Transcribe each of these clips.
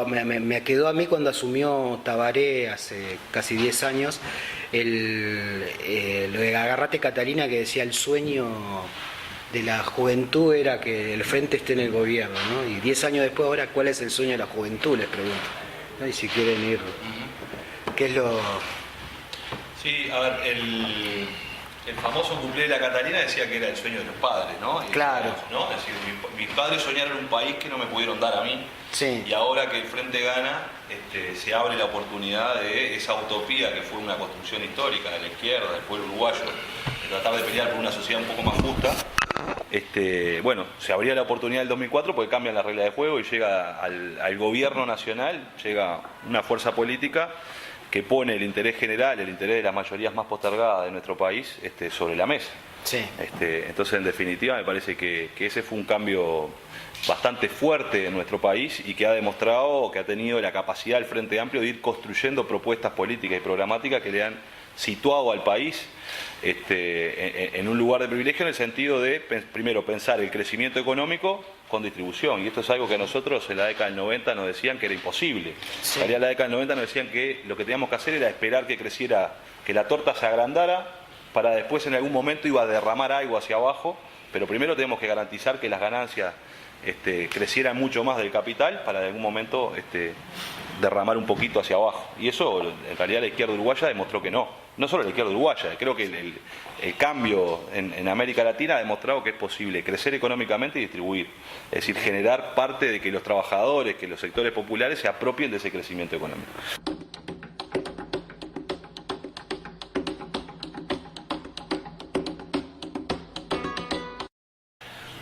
Me quedó a mí cuando asumió Tabaré hace casi 10 años lo de Agarrate Catalina, que decía el sueño de la juventud era que el frente esté en el gobierno, ¿no? Y 10 años después, ahora, ¿cuál es el sueño de la juventud? Les pregunto, ¿no? Y si quieren ir, ¿qué es lo...? Sí, a ver, el famoso cuplé de la Catalina decía que era el sueño de los padres, ¿no? Claro. ¿no? Es decir, mis padres soñaron un país que no me pudieron dar a mí. Sí. Y ahora que el Frente gana, se abre la oportunidad de esa utopía que fue una construcción histórica de la izquierda, del pueblo uruguayo, de tratar de pelear por una sociedad un poco más justa. Bueno, se abría la oportunidad del 2004 porque cambian las reglas de juego y llega al gobierno nacional, llega una fuerza política que pone el interés general, el interés de las mayorías más postergadas de nuestro país sobre la mesa. Sí. Entonces, en definitiva, me parece que ese fue un cambio bastante fuerte en nuestro país y que ha demostrado que ha tenido la capacidad del Frente Amplio de ir construyendo propuestas políticas y programáticas que le han situado al país en un lugar de privilegio, en el sentido de, primero, pensar el crecimiento económico con distribución. Y esto es algo que a nosotros en la década del 90 nos decían que era imposible. Sí. Salía la década del 90 nos decían que lo que teníamos que hacer era esperar que creciera, que la torta se agrandara, para después en algún momento iba a derramar algo hacia abajo, pero primero tenemos que garantizar que las ganancias crecieran mucho más del capital para en algún momento derramar un poquito hacia abajo. Y eso en realidad la izquierda uruguaya demostró que no. No solo la izquierda uruguaya, creo que el cambio en América Latina ha demostrado que es posible crecer económicamente y distribuir. Es decir, generar parte de que los trabajadores, que los sectores populares se apropien de ese crecimiento económico.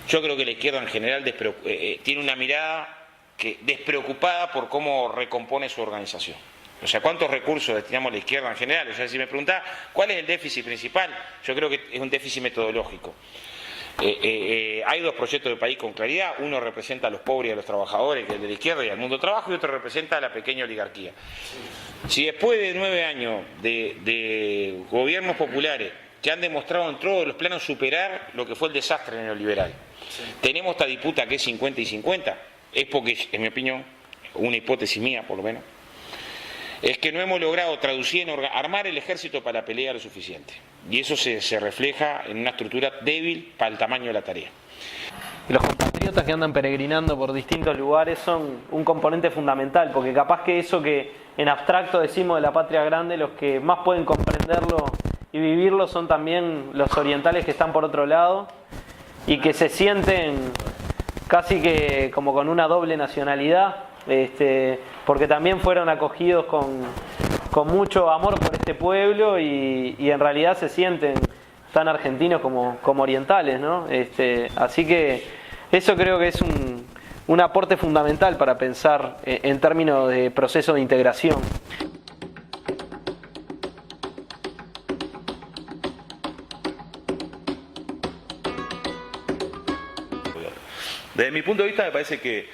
Yo creo que la izquierda en general tiene una mirada despreocupada por cómo recompone su organización. O sea, ¿cuántos recursos destinamos a la izquierda en general? O sea, si me preguntás cuál es el déficit principal, yo creo que es un déficit metodológico. Hay dos proyectos de país con claridad. Uno representa a los pobres y a los trabajadores, que es el de la izquierda y al mundo del trabajo, y otro representa a la pequeña oligarquía. Si después de 9 años de gobiernos populares que han demostrado en todos los planos superar lo que fue el desastre neoliberal, tenemos esta disputa que es 50 y 50, es porque, en mi opinión, una hipótesis mía por lo menos, es que no hemos logrado traducir, armar el ejército para la pelea lo suficiente. Y eso se refleja en una estructura débil para el tamaño de la tarea. Los compatriotas que andan peregrinando por distintos lugares son un componente fundamental, porque capaz que eso que en abstracto decimos de la patria grande, los que más pueden comprenderlo y vivirlo son también los orientales que están por otro lado y que se sienten casi que como con una doble nacionalidad, porque también fueron acogidos con mucho amor por este pueblo y en realidad se sienten tan argentinos como orientales, ¿no? Así que eso creo que es un aporte fundamental para pensar en términos de proceso de integración. Desde mi punto de vista me parece que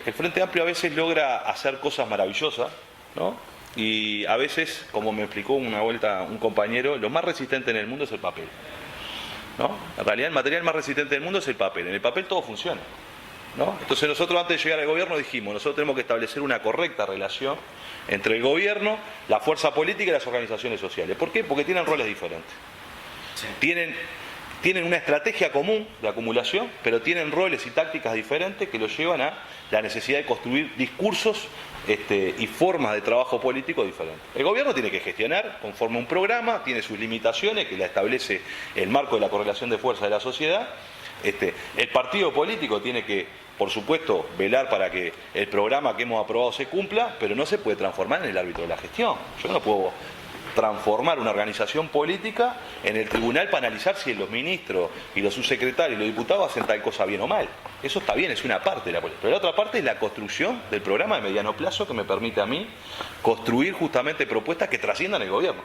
el Frente Amplio a veces logra hacer cosas maravillosas, ¿no? Y a veces, como me explicó una vuelta un compañero, lo más resistente en el mundo es el papel, ¿no? En realidad el material más resistente del mundo es el papel. En el papel todo funciona, ¿no? Entonces nosotros antes de llegar al gobierno dijimos, nosotros tenemos que establecer una correcta relación entre el gobierno, la fuerza política y las organizaciones sociales. ¿Por qué? Porque tienen roles diferentes. Sí. Tienen una estrategia común de acumulación, pero tienen roles y tácticas diferentes que los llevan a la necesidad de construir discursos y formas de trabajo político diferentes. El gobierno tiene que gestionar conforme a un programa, tiene sus limitaciones que la establece el marco de la correlación de fuerza de la sociedad. El partido político tiene que, por supuesto, velar para que el programa que hemos aprobado se cumpla, pero no se puede transformar en el árbitro de la gestión. Yo no puedo transformar una organización política en el tribunal para analizar si los ministros y los subsecretarios y los diputados hacen tal cosa bien o mal. Eso está bien, es una parte de la política. Pero la otra parte es la construcción del programa de mediano plazo que me permite a mí construir justamente propuestas que trasciendan el gobierno.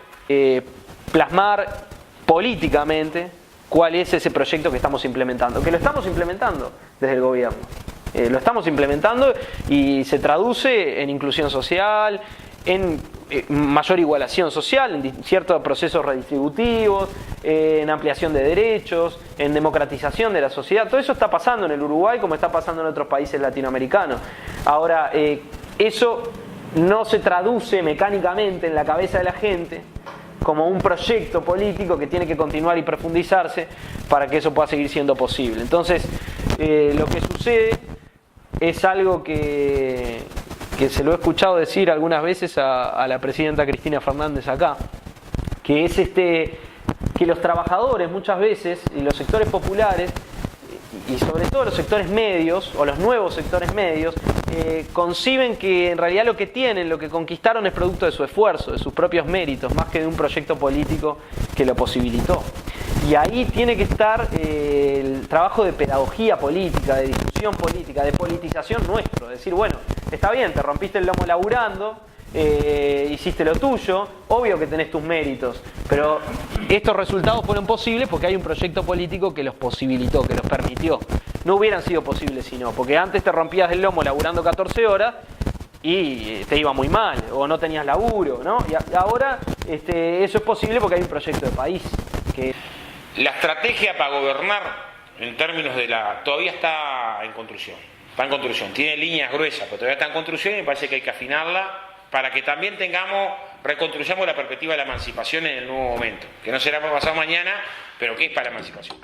Plasmar políticamente cuál es ese proyecto que estamos implementando. Que lo estamos implementando desde el gobierno. Lo estamos implementando y se traduce en inclusión social, en mayor igualación social, en ciertos procesos redistributivos, en ampliación de derechos, en democratización de la sociedad. Todo eso está pasando en el Uruguay como está pasando en otros países latinoamericanos. Ahora, eso no se traduce mecánicamente en la cabeza de la gente como un proyecto político que tiene que continuar y profundizarse para que eso pueda seguir siendo posible. Entonces, lo que sucede es algo que se lo he escuchado decir algunas veces a la presidenta Cristina Fernández acá, que es que los trabajadores muchas veces y los sectores populares y sobre todo los sectores medios o los nuevos sectores medios conciben que en realidad lo que tienen, lo que conquistaron es producto de su esfuerzo, de sus propios méritos, más que de un proyecto político que lo posibilitó. Y ahí tiene que estar el trabajo de pedagogía política, de discusión política, de politización nuestro. Decir, bueno, está bien, te rompiste el lomo laburando, hiciste lo tuyo, obvio que tenés tus méritos, pero estos resultados fueron posibles porque hay un proyecto político que los posibilitó, que los permitió. No hubieran sido posibles si no, porque antes te rompías el lomo laburando 14 horas y te iba muy mal, o no tenías laburo, ¿no? Y ahora eso es posible porque hay un proyecto de país. La estrategia para gobernar, en términos de todavía está en construcción. Está en construcción, tiene líneas gruesas, pero todavía está en construcción y me parece que hay que afinarla para que también reconstruyamos la perspectiva de la emancipación en el nuevo momento, que no será para pasado mañana, pero que es para la emancipación.